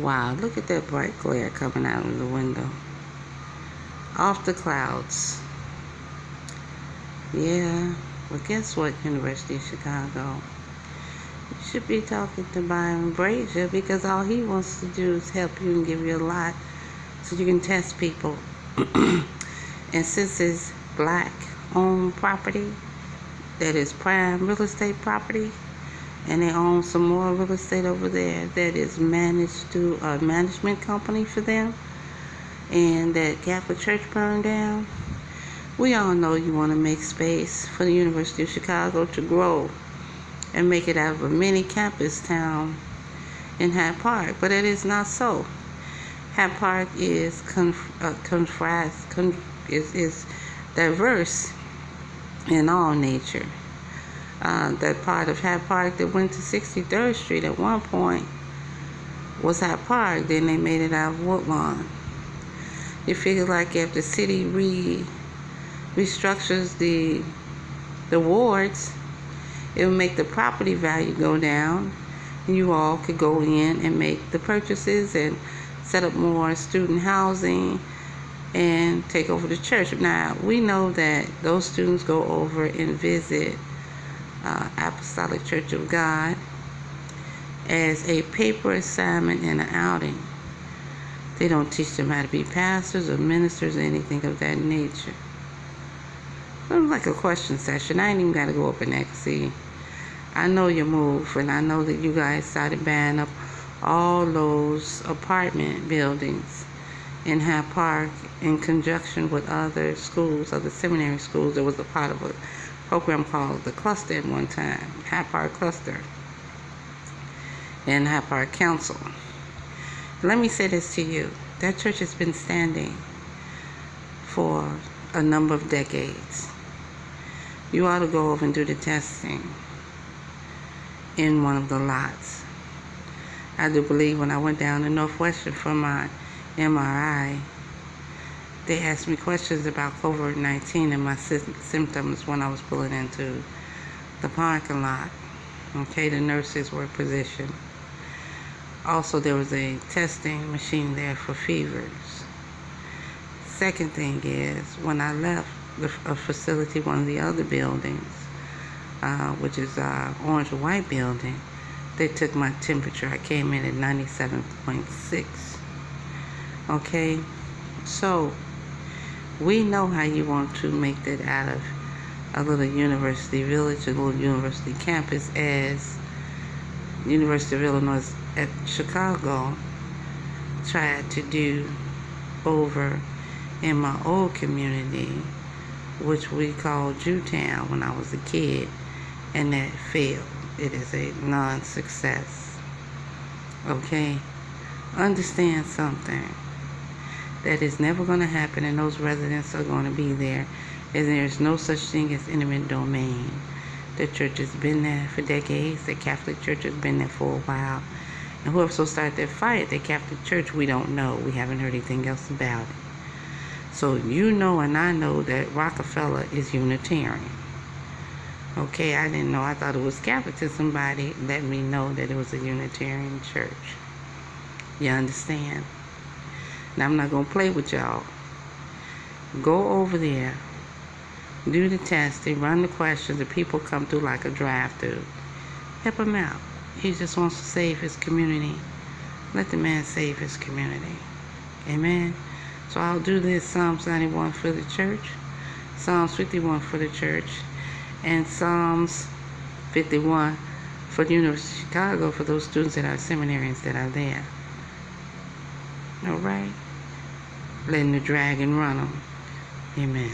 Wow, look at that bright glare coming out of the window. Off the clouds. Yeah, well, guess what, University of Chicago? You should be talking to Byron Brazier, because all he wants to do is help you and give you a lot so you can test people. And since it's black-owned property, that is prime real estate property, and they own some more real estate over there that is managed through a management company for them, and that Catholic Church burned down, we all know you want to make space for the University of Chicago to grow and make it out of a mini campus town in Hyde Park, but it is not so. Hyde Park is is diverse in all nature. That part of Hyde Park that went to 63rd Street at one point was Hyde Park. Then they made it out of Woodlawn. You figure like if the city restructures the wards, it will make the property value go down, and you all could go in and make the purchases and set up more student housing and take over the church. Now, we know that those students go over and visit Apostolic Church of God as a paper assignment and an outing. They don't teach them how to be pastors or ministers or anything of that nature. It was like a question session. I ain't even got to go up and ask. See, I know your move, and I know that you guys started buying up all those apartment buildings in Hyde Park in conjunction with other schools, other seminary schools. There was a part of a program called the Cluster at one time, Hyde Park Cluster, and Hyde Park Council. Let me say this to you. That church has been standing for a number of decades. You ought to go over and do the testing in one of the lots. I do believe when I went down to Northwestern for my MRI, they asked me questions about COVID-19 and my symptoms when I was pulling into the parking lot. Okay, the nurses were positioned. Also, there was a testing machine there for fevers. Second thing is, when I left a facility, one of the other buildings, which is orange and white building, they took my temperature. I came in at 97.6. Okay, so we know how you want to make that out of a little university village, a little university campus, as University of Illinois at Chicago tried to do over in my old community, which we called Jewtown when I was a kid, and that failed. It is a non-success. Okay? Understand something. That is never going to happen, and those residents are going to be there, and there's no such thing as eminent domain. The church has been there for decades. The Catholic Church has been there for a while. And whoever so started that fight, the Catholic Church, we don't know. We haven't heard anything else about it. So you know and I know that Rockefeller is Unitarian. Okay, I didn't know. I thought it was Catholic till somebody let me know that it was a Unitarian church. You understand? Now, I'm not going to play with y'all. Go over there. Do the testing. Run the questions. The people come through like a drive-through. Help him out. He just wants to save his community. Let the man save his community. Amen. So I'll do this Psalms 91 for the church, Psalms 51 for the church, and Psalms 51 for the University of Chicago for those students that are seminarians that are there. All right? Letting the dragon run them. Amen.